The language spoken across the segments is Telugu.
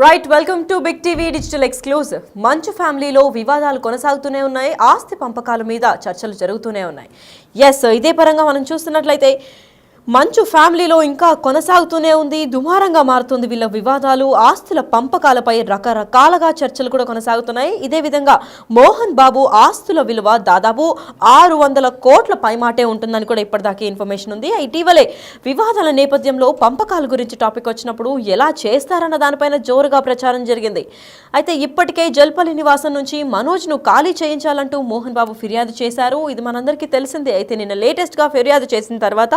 Right welcome to big TV digital exclusive. Manchu ఫ్యామిలీలో వివాదాలు కొనసాగుతూనే ఉన్నాయి. ఆస్తి పంపకాల మీద చర్చలు జరుగుతూనే ఉన్నాయి. ఇదే పరంగా మనం చూస్తున్నట్లయితే మంచు ఫ్యామిలీలో ఇంకా కొనసాగుతూనే ఉంది. దుమారంగా మారుతుంది వీళ్ళ వివాదాలు. ఆస్తుల పంపకాలపై రకరకాలుగా చర్చలు కూడా కొనసాగుతున్నాయి. ఇదే విధంగా మోహన్ బాబు ఆస్తుల విలువ దాదాపు 600 కోట్ల పైమాటే ఉంటుందని కూడా ఇప్పటిదాకా ఇన్ఫర్మేషన్ ఉంది. ఇటీవలే వివాదాల నేపథ్యంలో పంపకాల గురించి టాపిక్ వచ్చినప్పుడు ఎలా చేస్తారన్న దానిపైన జోరుగా ప్రచారం జరిగింది. అయితే ఇప్పటికే జల్పల్లి నివాసం నుంచి మనోజ్ను ఖాళీ చేయించాలంటూ మోహన్ బాబు ఫిర్యాదు చేశారు. ఇది మనందరికీ తెలిసిందే. అయితే నిన్న లేటెస్ట్గా ఫిర్యాదు చేసిన తర్వాత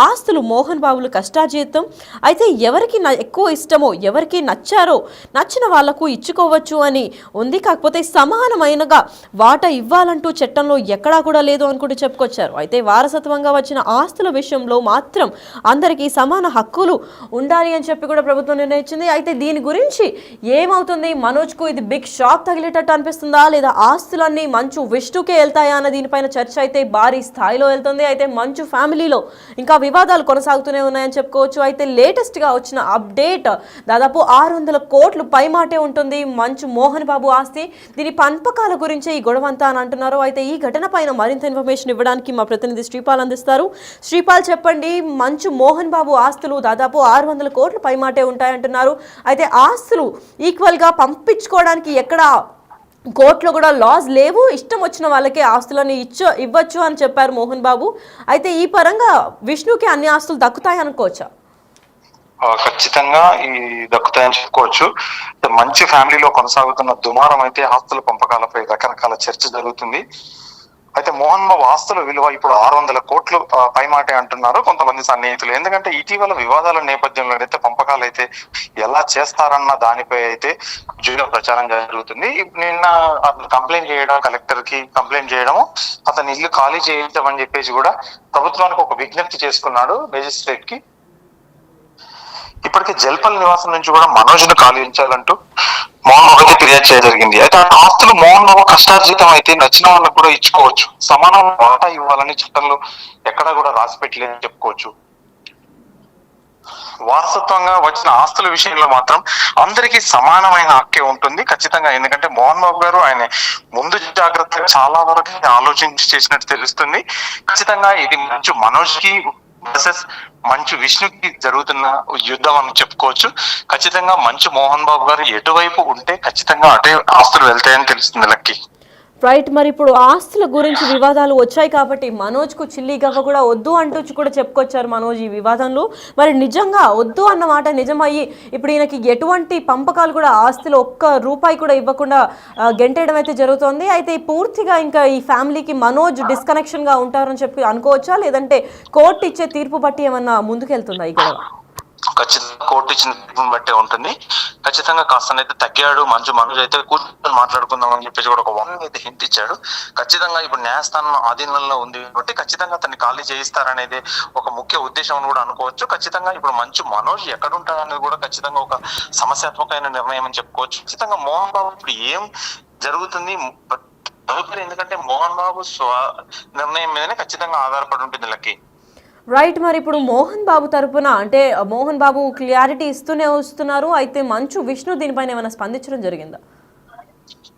ఆస్తులు మోహన్ బాబులు కష్టాజీతం. అయితే ఎవరికి ఎక్కువ ఇష్టమో, ఎవరికి నచ్చిన వాళ్లకు ఇచ్చుకోవచ్చు అని ఉంది. కాకపోతే సమానమైనగా వాటా ఇవ్వాలంటూ చట్టంలో ఎక్కడా కూడా లేదు అని కూడా చెప్పుకొచ్చారు. అయితే వారసత్వంగా వచ్చిన ఆస్తుల విషయంలో మాత్రం అందరికీ సమాన హక్కులు ఉండాలి అని చెప్పి కూడా ప్రభుత్వం నిర్ణయించింది. అయితే దీని గురించి ఏమవుతుంది? మనోజ్కు ఇది బిగ్ షాక్ తగిలేటట్టు అనిపిస్తుందా, లేదా ఆస్తులన్నీ మంచు విష్ణుకే వెళ్తాయా అన్న దీనిపైన చర్చ అయితే భారీ స్థాయిలో వెళ్తుంది. అయితే మంచు ఫ్యామిలీలో ఇంకా వివాదాలు కొనసాగుతూనే ఉన్నాయని చెప్పుకోవచ్చు. అయితే లేటెస్ట్గా వచ్చిన అప్డేట్ దాదాపు 600 కోట్లు పైమాటే ఉంటుంది మంచు మోహన్ బాబు ఆస్తి. దీని పంపకాల గురించే ఈ గొడవంతా అని అంటున్నారు. అయితే ఈ ఘటన పైన మరింత ఇన్ఫర్మేషన్ ఇవ్వడానికి మా ప్రతినిధి శ్రీపాల్ అందిస్తారు. శ్రీపాల్, చెప్పండి. మంచు మోహన్ బాబు ఆస్తులు దాదాపు 600 కోట్లు పైమాటే ఉంటాయంటున్నారు. అయితే ఆస్తులు ఈక్వల్గా పంపించుకోవడానికి ఎక్కడ కోర్టులో కూడా లాస్ లేవు, ఇష్టం వచ్చిన వాళ్ళకే ఆస్తులను ఇవ్వచ్చు అని చెప్పారు మోహన్ బాబు. అయితే ఈ పరంగా విష్ణుకి అన్ని ఆస్తులు దక్కుతాయి అనుకోవచ్చా? ఖచ్చితంగా ఈ దక్కుతాయని చెప్పుకోవచ్చు. మంచి ఫ్యామిలీలో కొనసాగుతున్న దుమారం అయితే ఆస్తుల పంపకాలపై రకరకాల చర్చ జరుగుతుంది. అయితే మోహన్ బాబు ఆస్తుల విలువ ఇప్పుడు 600 కోట్లు పైమాటే అంటున్నారు కొంతమంది సన్నిహితులు. ఎందుకంటే ఇటీవల వివాదాల నేపథ్యంలో అయితే పంపకాలు అయితే ఎలా చేస్తారన్న దానిపై అయితే జోరుగా ప్రచారం జరుగుతుంది. నిన్న అతను కంప్లైంట్ చేయడం, కలెక్టర్ కి కంప్లైంట్ చేయడం, అతని ఇల్లు ఖాళీ చేయించడం అని చెప్పేసి కూడా ప్రభుత్వానికి ఒక విజ్ఞప్తి చేసుకున్నాడు మేజిస్ట్రేట్ కి. ఇప్పటికే జల్పల్లి నివాసం నుంచి కూడా మనోజ్ను ఖాళీంచాలంటూ మోహన్ బాబు ఫిర్యాదు చేయడం జరిగింది. అయితే ఆ ఆస్తులు మోహన్ బాబు కష్టార్జితం అయితే నచ్చిన వాళ్ళకు కూడా ఇచ్చుకోవచ్చు, సమానమైన వాటా ఇవ్వాలని చట్టంలో ఎక్కడా కూడా రాసి పెట్టలేదని చెప్పుకోవచ్చు. వారసత్వంగా వచ్చిన ఆస్తుల విషయంలో మాత్రం అందరికీ సమానమైన హక్కే ఉంటుంది ఖచ్చితంగా. ఎందుకంటే మోహన్ బాబు గారు ఆయన ముందు జాగ్రత్తగా చాలా వరకు ఆలోచించి చేసినట్టు తెలుస్తుంది. ఖచ్చితంగా ఇది మంచు మనోజ్ కి వర్సెస్ మంచు విష్ణుకి జరుగుతున్న యుద్ధం అని చెప్పుకోవచ్చు. ఖచ్చితంగా మంచు మోహన్ బాబు గారు ఎటువైపు ఉంటే ఖచ్చితంగా అటే ఆస్తులు వెళ్తాయని తెలుస్తుంది లక్కీ. రైట్. మరి ఇప్పుడు ఆస్తుల గురించి వివాదాలు వచ్చాయి కాబట్టి మనోజ్కు చిల్లి గవ్వ కూడా వద్దు అంటూ కూడా చెప్పుకొచ్చారు మనోజ్ ఈ వివాదంలో. మరి నిజంగా వద్దు అన్న మాట నిజమయ్యి ఇప్పుడు ఈయనకి ఎటువంటి పంపకాలు కూడా ఆస్తులు ఒక్క రూపాయి కూడా ఇవ్వకుండా గెంటేయడం అయితే జరుగుతోంది. అయితే పూర్తిగా ఇంకా ఈ ఫ్యామిలీకి మనోజ్ డిస్కనెక్షన్గా ఉంటారని చెప్పి అనుకోవచ్చా, లేదంటే కోర్టు ఇచ్చే తీర్పు బట్టి ఏమన్నా ముందుకెళ్తుందా ఈ గొడవ? ఖచ్చితంగా కోర్టు ఇచ్చిన తీర్పుని బట్టే ఉంటుంది. ఖచ్చితంగా కాస్తనైతే తగ్గాడు మనోజ్ అయితే కూర్చొని మాట్లాడుకుందాం అని చెప్పేసి కూడా ఒక వార్నింగ్ అయితే హింట్ ఇచ్చాడు. ఖచ్చితంగా ఇప్పుడు న్యాయస్థానం ఆధీనంలో ఉంది కాబట్టి ఖచ్చితంగా అతన్ని ఖాళీ చేయిస్తారనేది ఒక ముఖ్య ఉద్దేశం అని కూడా అనుకోవచ్చు. ఖచ్చితంగా ఇప్పుడు మనోజ్ ఎక్కడ ఉంటాడనేది కూడా ఖచ్చితంగా ఒక సమస్యాత్మకమైన నిర్ణయం అని చెప్పుకోవచ్చు. ఖచ్చితంగా మోహన్ బాబు ఇప్పుడు ఏం జరుగుతుంది ఎందుకంటే మోహన్ బాబు నిర్ణయం మీదనే ఖచ్చితంగా ఆధారపడి ఉంటుంది లక్కీ. రైట్. మరి ఇప్పుడు మోహన్ బాబు తరపున అంటే మోహన్ బాబు క్లారిటీ ఇస్తూనే వస్తున్నారు. అయితే మంచు విష్ణు దీనిపైన ఏమైనా స్పందించడం జరిగిందా?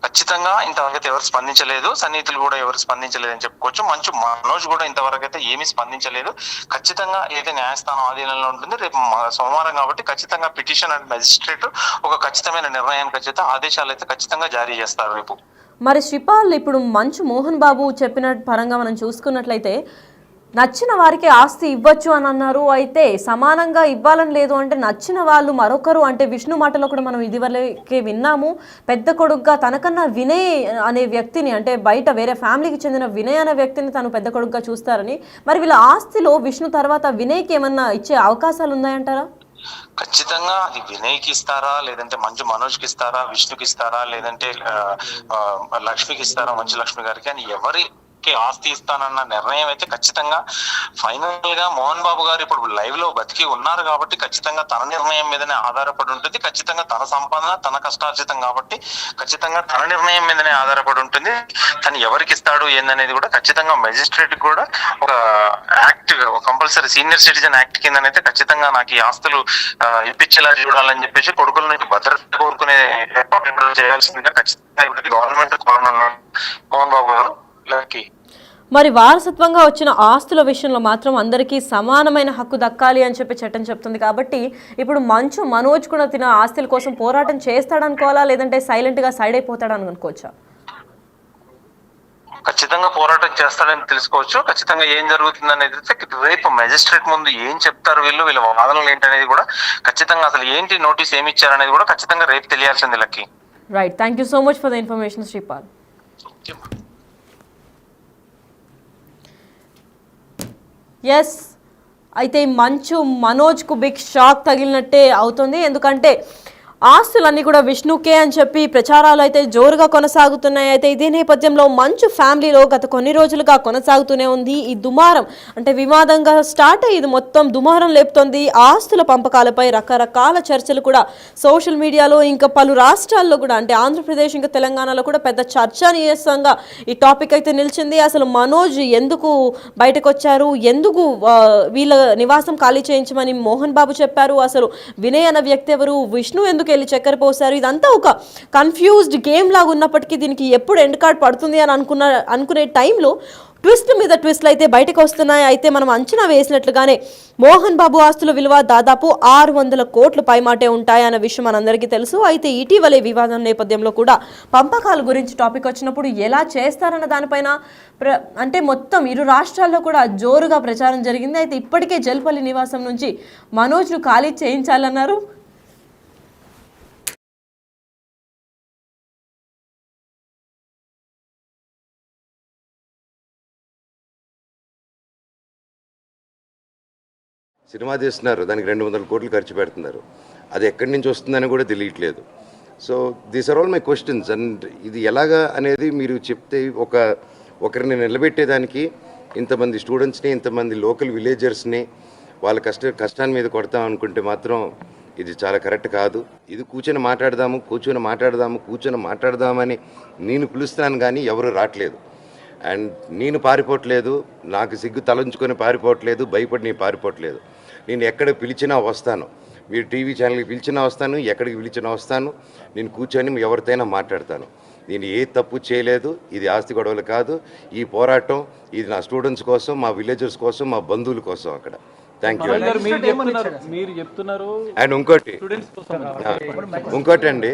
ఖచ్చితంగా ఇంతవరకు ఎవరు స్పందించలేదు, సన్నిహితులు కూడా ఎవరు స్పందించలేదు అని చెప్పుకోవచ్చు. మంచు మనోజ్ కూడా ఇంతవరకు అయితే ఏమీ స్పందించలేదు. ఖచ్చితంగా అయితే న్యాయస్థానం ఆధీనంలో ఉంటుంది. రేపు సోమవారం కాబట్టి ఖచ్చితంగా పిటిషన్ అండ్ మెజిస్ట్రేట్ ఒక ఖచ్చితమైన నిర్ణయానికి అయితే ఆదేశాలు అయితే ఖచ్చితంగా జారీ చేస్తారు రేపు. మరి శ్రీపాల్, ఇప్పుడు మంచు మోహన్ బాబు చెప్పిన పరంగా మనం చూసుకున్నట్లయితే నచ్చిన వారికి ఆస్తి ఇవ్వచ్చు అని అన్నారు. అయితే సమానంగా ఇవ్వాలని లేదు అంటే నచ్చిన వాళ్ళు మరొకరు అంటే విష్ణు మాటలో కూడా మనం ఇదివరకే విన్నాము. పెద్ద కొడుకుగా తనకన్నా వినయ్ అనే వ్యక్తిని అంటే బయట వేరే ఫ్యామిలీకి చెందిన వినయ్ అనే వ్యక్తిని తను పెద్ద కొడుకుగా చూస్తారని. మరి వీళ్ళ ఆస్తిలో విష్ణు తర్వాత వినయ్కి ఏమన్నా ఇచ్చే అవకాశాలు ఉన్నాయంటారా? ఖచ్చితంగా అది వినయ్కి ఇస్తారా, లేదంటే మంచు మనోజ్కి ఇస్తారా, విష్ణుకి ఇస్తారా, లేదంటే లక్ష్మికి ఇస్తారా, మంచు లక్ష్మి గారికి అని ఎవరి ఆస్తి ఇస్తానన్న నిర్ణయం అయితే ఖచ్చితంగా ఫైనల్ గా మోహన్ బాబు గారు ఇప్పుడు లైవ్ లో బతికి ఉన్నారు కాబట్టి ఖచ్చితంగా తన నిర్ణయం మీదనే ఆధారపడి ఉంటుంది. ఖచ్చితంగా తన సంపాదన తన కష్టార్జితం కాబట్టి ఖచ్చితంగా తన నిర్ణయం మీదనే ఆధారపడి ఉంటుంది. తను ఎవరికి ఇస్తాడు ఏందనేది కూడా ఖచ్చితంగా మెజిస్ట్రేట్ కూడా ఒక act compulsory senior citizen act కిందనైతే ఖచ్చితంగా నాకు ఈ ఆస్తులు ఇప్పించేలా చూడాలని చెప్పేసి కొడుకుల నుంచి భద్రత కోరుకునే ఏర్పాట్లు చేయాల్సిందిగా ఖచ్చితంగా గవర్నమెంట్ మోహన్ బాబు గారు లకి. మరి వారసత్వంగా వచ్చిన ఆస్తుల విషయంలో మాత్రం అందరికీ సమానమైన హక్కు దక్కాలి అని చెప్పి చట్టం చెప్తుంది. కాబట్టి ఇప్పుడు మంచు మనోజ్ కూడా తిన ఆస్తుల కోసం పోరాటం చేస్తాడనుకోవాలా, లేదంటే సైలెంట్గా సైడ్ అయిపోతాడని అనుకోవచ్చా? ఖచ్చితంగా పోరాటం చేస్తాడని తెలుసుకోవచ్చు. ఖచ్చితంగా ఏం జరుగుతుంది అనేది రేపు మెజిస్ట్రేట్ ముందు ఏం చెప్తారు, వీళ్ళ వాదనలు ఏంటనేది కూడా ఖచ్చితంగా అసలు ఏంటి నోటీస్ ఏమి ఇచ్చారనేది కూడా ఖచ్చితంగా రేపు తెలియాల్సింది Lucky. Right, thank you so much for the information Sripal. Yes, అయితే మంచు మనోజ్కు బిగ్ షాక్ తగిలినట్టే అవుతుంది. ఎందుకంటే ఆస్తులన్నీ కూడా విష్ణుకే అని చెప్పి ప్రచారాలు అయితే జోరుగా కొనసాగుతున్నాయి. అయితే ఇదే నేపథ్యంలో మంచు ఫ్యామిలీలో గత కొన్ని రోజులుగా కొనసాగుతూనే ఉంది ఈ దుమారం. అంటే వివాదంగా స్టార్ట్ అయ్యి ఇది మొత్తం దుమారం లేపుతోంది. ఆస్తుల పంపకాలపై రకరకాల చర్చలు కూడా సోషల్ మీడియాలో, ఇంకా పలు రాష్ట్రాల్లో కూడా, అంటే ఆంధ్రప్రదేశ్ ఇంకా తెలంగాణలో కూడా పెద్ద చర్చనీయాంశంగా ఈ టాపిక్ అయితే నిలిచింది. అసలు మనోజ్ ఎందుకు బయటకు వచ్చారు, ఎందుకు వీళ్ళ నివాసం ఖాళీ చేయించమని మోహన్ బాబు చెప్పారు, అసలు వినయ్ అన్న వ్యక్తి ఎవరు, విష్ణు ఎందుకు వెళ్ళి చక్కెర పోసారు, ఇదంతా ఒక కన్ఫ్యూజ్డ్ గేమ్ లాగా ఉన్నప్పటికీ దీనికి ఎప్పుడు ఎండ్ కార్డ్ పడుతుంది అని అనుకునే టైంలో ట్విస్ట్ మీద ట్విస్ట్లు అయితే బయటకు వస్తున్నాయి. అయితే మనం అంచనా వేసినట్లుగానే మోహన్ బాబు ఆస్తుల విలువ దాదాపు 600 కోట్ల పైమాటే ఉంటాయన్న విషయం మనందరికీ తెలుసు. అయితే ఇటీవలే వివాదం నేపథ్యంలో కూడా పంపకాల గురించి టాపిక్ వచ్చినప్పుడు ఎలా చేస్తారన్న దానిపైన అంటే మొత్తం ఇరు రాష్ట్రాల్లో కూడా జోరుగా ప్రచారం జరిగింది. అయితే ఇప్పటికే జల్పల్లి నివాసం నుంచి మనోజ్ను ఖాళీ చేయించాలన్నారు. సినిమా తీస్తున్నారు, దానికి 200 కోట్లు ఖర్చు పెడుతున్నారు, అది ఎక్కడి నుంచి వస్తుందని కూడా తెలియట్లేదు. So these are all my questions. And ఇది ఎలాగా అనేది మీరు చెప్తే ఒకరిని నిలబెట్టేదానికి ఇంతమంది స్టూడెంట్స్ని, ఇంతమంది లోకల్ విలేజర్స్ని వాళ్ళ కష్టాన్ని మీద కొడతాం అనుకుంటే మాత్రం ఇది చాలా కరెక్ట్ కాదు. ఇది కూర్చొని మాట్లాడదామని నేను పిలుస్తున్నాను, కానీ ఎవరు రావట్లేదు. అండ్ నేను పారిపోవట్లేదు, నాకు సిగ్గు తలంచుకొని పారిపోవట్లేదు, భయపడి నేను పారిపోవట్లేదు. నేను ఎక్కడ పిలిచినా వస్తాను, మీరు టీవీ ఛానల్కి పిలిచినా వస్తాను, ఎక్కడికి పిలిచినా వస్తాను. నేను కూర్చొని ఎవరితోనైనా మాట్లాడతాను. నేను ఏ తప్పు చేయలేదు. ఇది ఆస్తి గొడవలు కాదు. ఈ పోరాటం ఇది నా స్టూడెంట్స్ కోసం, మా విలేజర్స్ కోసం, మా బంధువుల కోసం అక్కడ. Thank you. అండ్ ఇంకోటి అండి,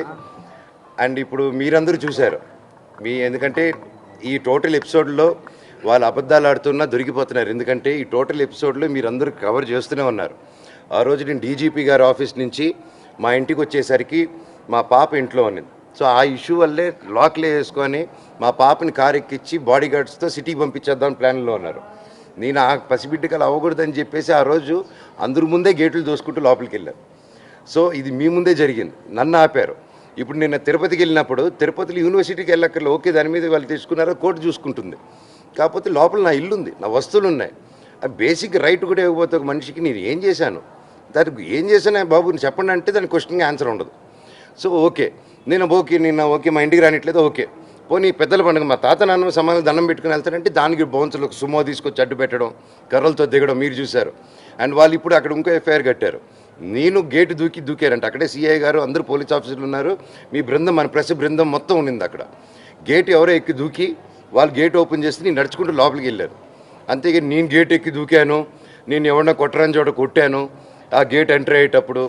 అండ్ ఇప్పుడు మీరందరూ చూశారు, ఎందుకంటే ఈ టోటల్ ఎపిసోడ్లో వాళ్ళు అబద్ధాలు ఆడుతున్నా దొరికిపోతున్నారు. ఎందుకంటే ఈ టోటల్ ఎపిసోడ్లో మీరందరూ కవర్ చేస్తూనే ఉన్నారు. ఆ రోజు నేను డీజీపీ గారి ఆఫీస్ నుంచి మా ఇంటికి వచ్చేసరికి మా పాప ఇంట్లో ఉన్నది. సో ఆ ఇష్యూ వల్లే లాక్లే వేసుకొని మా పాపని కారు ఎక్కించి బాడీ గార్డ్స్తో సిటీకి పంపించేద్దాం ప్లాన్లో ఉన్నారు. నేను ఆ పసిబిడ్డకలు అవ్వకూడదని చెప్పేసి ఆ రోజు అందరి ముందే గేట్లు దోసుకుంటూ లోపలికి వెళ్ళాను. సో ఇది మీ ముందే జరిగింది, నన్ను ఆపారు. ఇప్పుడు నేను తిరుపతికి వెళ్ళినప్పుడు తిరుపతిలో యూనివర్సిటీకి వెళ్ళక్కర్లే, ఓకే దాని మీద వాళ్ళు తెచ్చుకున్నారో కోర్టు చూసుకుంటుంది. కాకపోతే లోపల నా ఇల్లు ఉంది, నా వస్తువులు ఉన్నాయి. ఆ బేసిక్ రైట్ కూడా ఇవ్వకపోతే ఒక మనిషికి నేను ఏం చేశాను, దానికి ఏం చేశానే బాబు చెప్పండి అంటే దాని క్వశ్చన్కి ఆన్సర్ ఉండదు. సో ఓకే నేను మా ఇంటికి రానిట్లేదు, ఓకే పోనీ పెద్దల పండుగ మా తాత నాన్న సమాధానం దండం పెట్టుకుని వెళ్తారంటే దానికి బౌన్సర్లకు సుమో తీసుకొచ్చి అడ్డు పెట్టడం, కర్రలతో దిగడం మీరు చూశారు. అండ్ వాళ్ళు ఇప్పుడు అక్కడ ఇంకో ఎఫ్ఐఆర్ కట్టారు. నేను గేటు దూకారంట. అక్కడే సిఐ గారు అందరూ పోలీస్ ఆఫీసర్లు ఉన్నారు, మీ బృందం మన ప్రెస్ బృందం మొత్తం ఉండింది అక్కడ. గేట్ ఎవరో ఎక్కి దూకి వాళ్ళు గేట్ ఓపెన్ చేసి నేను నడుచుకుంటూ లోపలికి వెళ్ళాను. అంతేగాని నేను గేట్ ఎక్కి దూకాను, నేను ఎవరన్నా కొట్టరాని చోట కొట్టాను ఆ గేట్ ఎంటర్ అయ్యేటప్పుడు.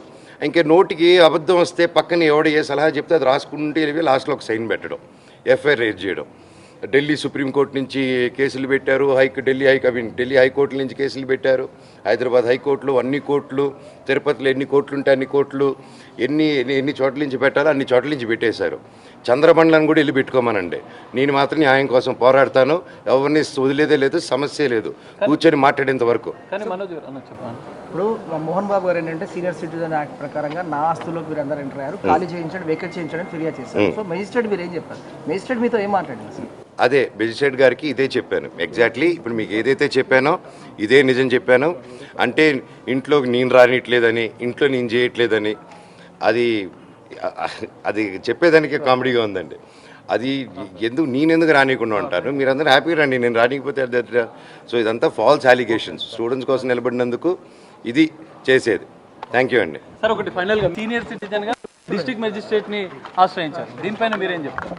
ఇంకే నోటికి అబద్ధం వస్తే పక్కన ఎవడ ఏ సలహా చెప్తే అది రాసుకుంటే వెళ్ళి లాస్ట్లో ఒక సైన్ పెట్టడం, ఎఫ్ఐఆర్ రేజ్ చేయడం. ఢిల్లీ సుప్రీంకోర్టు నుంచి కేసులు పెట్టారు, ఢిల్లీ హైకోర్టు నుంచి కేసులు పెట్టారు, హైదరాబాద్ హైకోర్టులో అన్ని కోర్టులు, తిరుపతిలో ఎన్ని కోర్టులు ఉంటే అన్ని కోర్టులు, ఎన్ని చోట్ల నుంచి పెట్టాలో అన్ని చోట్ల నుంచి పెట్టేశారు. చంద్రమండలం కూడా వెళ్ళి పెట్టుకోమనండి. నేను మాత్రం న్యాయం కోసం పోరాడతాను. ఎవరిని వదిలేదే లేదు, సమస్య లేదు, కూర్చొని మాట్లాడేంత వరకు. ఇప్పుడు మోహన్ బాబు గారు ఏంటంటే సీనియర్ సిటిజన్ యాక్ట్ ప్రకారంగా నా ఆస్తుల్లోకి మీరు అందరూ ఎంటర్ అయ్యారు, ఖాళీ చేయించండి, వేకెట్ చేయించండి ఫిర్యాదు చేశారు. సో మెజిస్ట్రేట్ మీరు ఏం చెప్పారు? మెజిస్ట్రేట్ మీతో ఏం మాట్లాడింది సార్? అదే మెజిస్ట్రేట్ గారికి ఇదే చెప్పాను ఎగ్జాక్ట్లీ. ఇప్పుడు మీకు ఏదైతే చెప్పానో ఇదే నిజం చెప్పాను. అంటే ఇంట్లో నేను రానిట్లేదని, ఇంట్లో నేను చేయట్లేదని, అది చెప్పేదానికే కామెడీగా ఉందండి. అది నేనెందుకు రానియకుండా ఉంటాను? మీరందరూ హ్యాపీగా రండి, నేను రానికపోతే. సో ఇదంతా ఫాల్స్ అలిగేషన్స్. స్టూడెంట్స్ కోసం నిలబడినందుకు ఇది చేసేది. థ్యాంక్ యూ అండి. సార్ ఒకటి ఫైనల్గా సీనియర్ సిటిజన్గా డిస్ట్రిక్ట్ మెజిస్ట్రేట్ని ఆశ్రయించారు, దీనిపైన మీరేం చెప్తారు?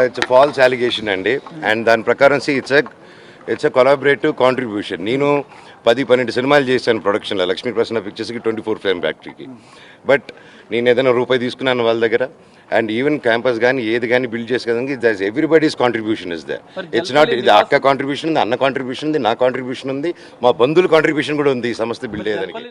ఇట్స్ ఫాల్స్ అలిగేషన్ అండి. అండ్ దాని ప్రకారం ఇట్స్ ఎ కొలాబరేటివ్ కాంట్రిబ్యూషన్. నేను 10-12 సినిమాలు చేశాను ప్రొడక్షన్లో, లక్ష్మీ ప్రసన్న పిక్చర్స్కి, 24 ఫిల్మ్ ఫ్యాక్టరీకి. బట్ నేను ఏదైనా రూపాయి తీసుకున్నాను వాళ్ళ దగ్గర. అండ్ ఈవెన్ క్యాంపస్ కానీ ఏది కానీ బిల్డ్ చేసుకోవడానికి everybody's contribution is they. It's not ఇది అక్క కాంట్రిబ్యూషన్ ఉంది, అన్న కాంట్రిబ్యూషన్ ఉంది, నా కాంట్రిబ్యూషన్ ఉంది, మా బంధువుల కాంట్రిబ్యూషన్ కూడా ఉంది ఈ సంస్థ బిల్డ్ అయ్యేదానికి.